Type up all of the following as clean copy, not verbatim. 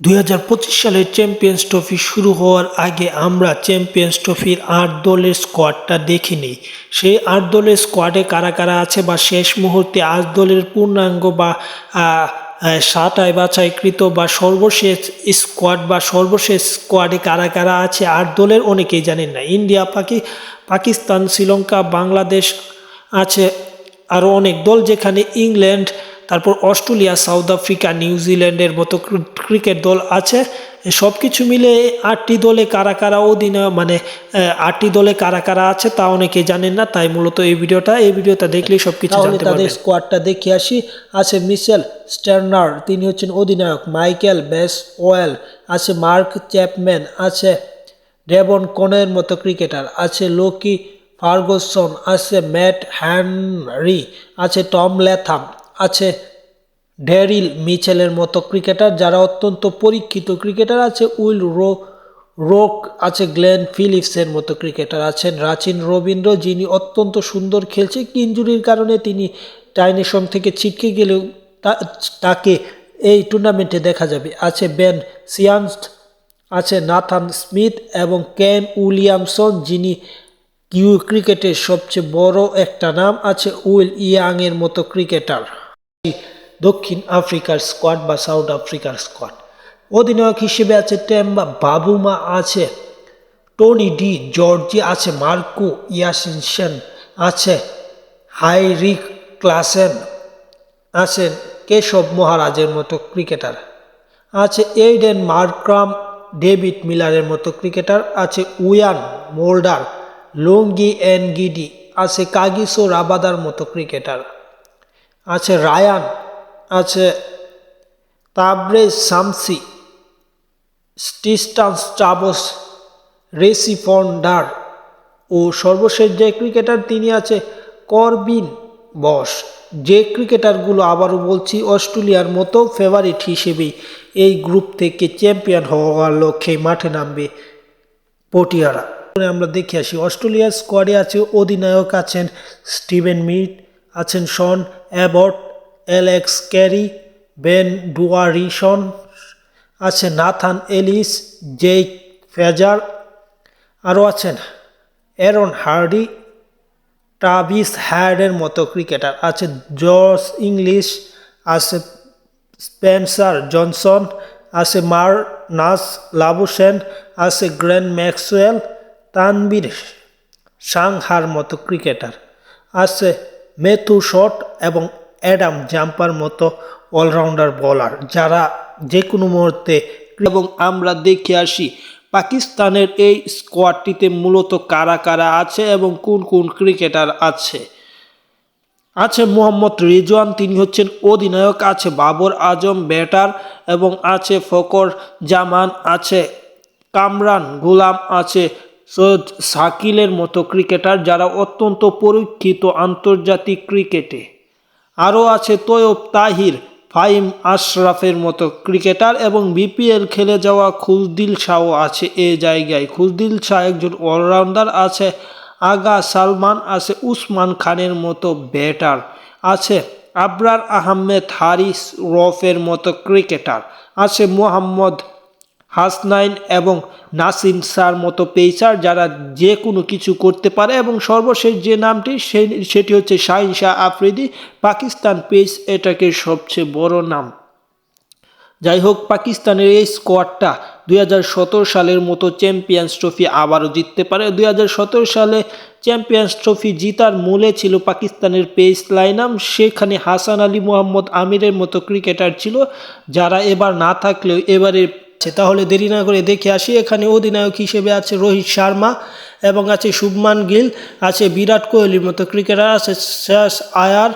2025 সালের champions trophy শুরু হওয়ার আগে আমরা চ্যাম্পিয়ন্স ট্রফির ৮ দলের স্কোয়াডটা দেখে নিই। সেই ৮ দলের স্কোয়াডে কারা কারা আছে বা শেষ মুহূর্তে ৮ দলের পূর্ণাঙ্গ বা সাঁটাই বাছাইকৃত বা সর্বশেষ স্কোয়াড বা সর্বশেষ স্কোয়াডে কারা কারা আছে ৮ দলের অনেকেই জানেন না। ইন্ডিয়া, পাকিস্তান, শ্রীলঙ্কা, বাংলাদেশ আছে, আরও অনেক দল, যেখানে ইংল্যান্ড, তারপর অস্ট্রেলিয়া, সাউথ আফ্রিকা, নিউজিল্যান্ডের মতো ক্রিকেট দল আছে। সব কিছু মিলে ৮টি দলে কারা কারা অধিনায়ক, মানে ৮টি দলে কারা কারা আছে তা অনেকে জানেন না। তাই মূলত এই ভিডিওটা দেখলেই সব কিছু জানতে পারবেন। তাদের স্কোয়াডটা দেখে আসি। আছে মিচেল স্টার্নার, তিনি হচ্ছেন অধিনায়ক। মাইকেল বেসওয়েল আছে। মার্ক চ্যাপম্যান আছে। ডেভন কনের মতো ক্রিকেটার আছে। লোকি ফার্গুসন আছে। ম্যাট হেনরি আছে। টম ল্যাথাম আছে। ড্যারিল মিচেলের মতো ক্রিকেটার যারা অত্যন্ত পরীক্ষিত ক্রিকেটার আছে। উইল রোক আছে। গ্লেন ফিলিপসের মতো ক্রিকেটার আছেন। রাচিন রবীন্দ্র, যিনি অত্যন্ত সুন্দর খেলছে, ইনজুরির কারণে তিনি টাইনেশন থেকে ছিটকে গেলেও তাকে এই টুর্নামেন্টে দেখা যাবে। আছে বেন সিয়ান্স আছে। নাথান স্মিথ এবং কেন উইলিয়ামসন, যিনি ক্রিকেটের সবচেয়ে বড় একটা নাম আছে। উইল ইয়াংয়ের মতো ক্রিকেটার। দক্ষিণ আফ্রিকার স্কোয়াড বা সাউথ আফ্রিকার স্কোয়াড, অধিনায়ক হিসেবে আছে টেম্বা বাবুমা আছে। টনি ডি জর্জি আছে। মার্কো ইয়াসিনসেন আছে। হাইরিক ক্লাসেন আছেন। কেশব মহারাজের মতো ক্রিকেটার আছে। এইডেন মার্ক্রাম, ডেভিড মিলারের মতো ক্রিকেটার আছে। উয়ান মোল্ডার, লুঙ্গি এনগিডি আছে। কাগিসো রাবাদার মতো ক্রিকেটার আছে। রায়ান আছে। তাবরেজ শামসি, স্টিস্টান্স চাবস, রেসি ফন্ডার ও সর্বশেষ যে ক্রিকেটার তিনি আছে করবিন বস। যে ক্রিকেটারগুলো, আবারও বলছি, অস্ট্রেলিয়ার মতো ফেভারিট হিসেবেই এই গ্রুপ থেকে চ্যাম্পিয়ন হওয়ার লক্ষ্যে মাঠে নামবে পটিয়ারা। আমরা দেখে আসি। অস্ট্রেলিয়ার স্কোয়াডে আছে অধিনায়ক আছেন স্টিভেন মিড আছেন। Sean Abbott, Alex Carey, Ben Dwarshuis আছে। নাথান এলিস, জেক ফ্রেজার, আরও আছেন অ্যারন হার্ডি, ট্রাভিস হেডের মতো ক্রিকেটার আছে। জস ইংলিশ আছে। স্পেন্সার জনসন আছে। মার্নাস লাবুশেন আছে। গ্লেন ম্যাক্সওয়েল, তানবীর সাংহার মতো ক্রিকেটার আছে। ম্যাথু শট এবং অ্যাডাম জাম্পার মতো অলরাউন্ডার বোলার, যারা যে কোনো মুহূর্তে। এবং আমরা দেখে আসি পাকিস্তানের এই স্কোয়াডটিতে মূলত কারা কারা আছে এবং কোন কোন ক্রিকেটার আছে। আছে মোহাম্মদ রিজওয়ান, তিনি হচ্ছেন অধিনায়ক। আছে বাবর আজম ব্যাটার এবং আছে ফকর জামান আছে। কামরান গুলাম আছে। সৈয়দ শাকিলের মতো ক্রিকেটার যারা অত্যন্ত পরীক্ষিত আন্তর্জাতিক ক্রিকেটে। আরও আছে তৈয়ব তাহির, ফাহিম আশরাফের মতো ক্রিকেটার এবং বিপিএল খেলে যাওয়া খুশদিল শাহও আছে এ জায়গায়। খুশদিল শাহ একজন অলরাউন্ডার আছে। আগা সালমান আছে। উসমান খানের মতো ব্যাটার আছে। আবরার আহমেদ হারিস রফের মতো ক্রিকেটার আছে। মোহাম্মদ হাসনাইন এবং নাসিম শাহর মতো পেসার, যারা যে কোনো কিছু করতে পারে। এবং সর্বশেষ যে নামটি সেটি হচ্ছে শাহিন শাহ আফ্রিদি, পাকিস্তান পেস এটাকে সবচেয়ে বড় নাম। যাই হোক, পাকিস্তানের এই স্কোয়াডটা 2017 সালের মতো চ্যাম্পিয়ন্স ট্রফি আবারও জিততে পারে। 2017 সালে চ্যাম্পিয়ন্স ট্রফি জিতার মূলে ছিল পাকিস্তানের পেস লাইনাম, সেখানে হাসান আলী, মোহাম্মদ আমিরের মতো ক্রিকেটার ছিল, যারা এবার না থাকলেও এবারে। তাহলে দেরি না করে দেখে আসি। এখানে অধিনায়ক হিসেবে আছে রোহিত শর্মা এবং আছে শুভমান গিল, আছে বিরাট কোহলির মতো ক্রিকেটার, আছে শ্রেয়স আয়ার,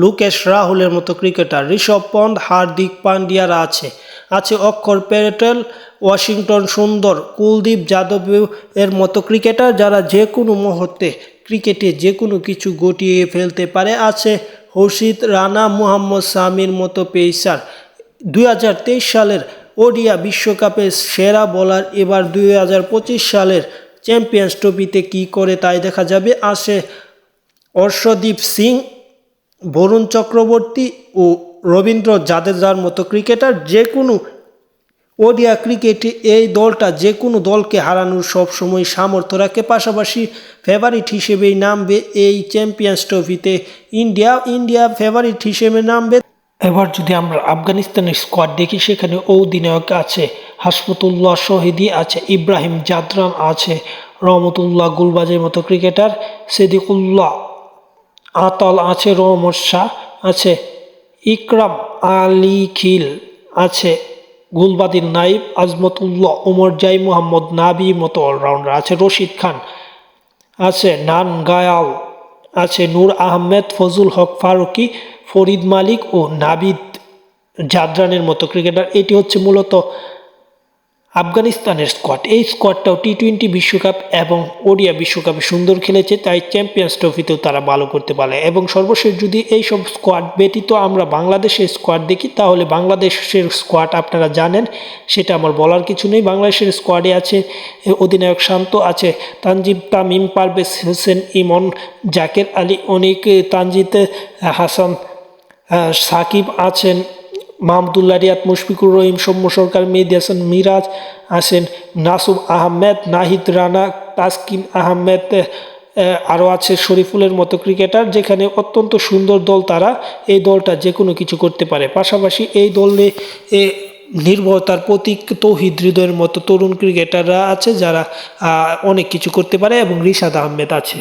লুকেশ রাহুলের মতো ক্রিকেটার, ঋষভ পন্থ, হার্দিক পান্ডিয়ারা আছে। আছে অক্ষর প্যাটেল, ওয়াশিংটন সুন্দর, কুলদীপ যাদব এর মতো ক্রিকেটার, যারা যে কোনো মুহূর্তে ক্রিকেটে যে কোনো কিছু গটিয়ে ফেলতে পারে। আছে হর্ষিত রানা, মোহাম্মদ শামির মতো পেসার। 2023 সালের ওডিয়া বিশ্বকাপের সেরা বোলার এবার 2025 সালের চ্যাম্পিয়ন্স ট্রফিতে কী করে তাই দেখা যাবে। আছে অর্শদীপ সিং, বরুণ চক্রবর্তী ও রবীন্দ্র জাদেজার মতো ক্রিকেটার। যে কোনো ওডিয়া ক্রিকেটে এই দলটা যে কোনো দলকে হারানোর সবসময় সামর্থ্য রাখে, পাশাপাশি ফেভারিট হিসেবেই নামবে এই চ্যাম্পিয়ন্স ট্রফিতে। ইন্ডিয়া ফেভারিট হিসেবে নামবে। এবার যদি আমরা আফগানিস্তানের স্কোয়াড দেখি, সেখানে অধিনায়ক আছে হাশমতুল্লাহ শহীদি, আছে ইব্রাহিম জাদরান, আছে রহমতুল্লাহ গুলবাজের মতো ক্রিকেটার, সিদ্দিকুল্লাহ আতাল, আছে রহমত শাহ, আছে ইকরাম আলী খিল, আছে গুলবাদিন নাইব, আজমতুল্লাহ ওমর জাই, মোহাম্মদ নাবি মতো অলরাউন্ডার, আছে রশিদ খান, আছে নান গায়াল, আছে নূর আহমেদ, ফজল হক ফারুকি, ফরিদ মালিক ও নাবিদ জাদরানের মতো ক্রিকেটার। এটি হচ্ছে মূলত আফগানিস্তানের স্কোয়াড। এই স্কোয়াডটাও টি-20 বিশ্বকাপ এবং ওডিয়া বিশ্বকাপে সুন্দর খেলেছে, তাই চ্যাম্পিয়ন্স ট্রফিতেও তারা ভালো করতে পারে। এবং সর্বশেষ যদি এই সব স্কোয়াড ব্যতীত আমরা বাংলাদেশের স্কোয়াড দেখি, তাহলে বাংলাদেশের স্কোয়াড আপনারা জানেন, সেটা আমার বলার কিছু নেই। বাংলাদেশের স্কোয়াডে আছে অধিনায়ক শান্ত, আছে তানজিম তামিম, পারভেজ হোসেন ইমন, জাকের আলী অনিক, তানজিদ হাসান, সাকিব আছেন, মাহমুদুল্লাহ রিয়াদ, মুশফিকুর রহিম, সৌম্য সরকার, মেহেদী হাসান মিরাজ, আছেন নাসুম আহমেদ, নাহিদ রানা, তাসকিন আহমেদ, আরও আছে শরীফুলের মতো ক্রিকেটার। যেখানে অত্যন্ত সুন্দর দল তারা, এই দলটা যে কোনো কিছু করতে পারে। পাশাপাশি এই দলে নির্ভরতার প্রতীক তৌহিদ হৃদয়ের মতো তরুণ ক্রিকেটাররা আছে, যারা অনেক কিছু করতে পারে, এবং রিশাদ আহমেদ আছে।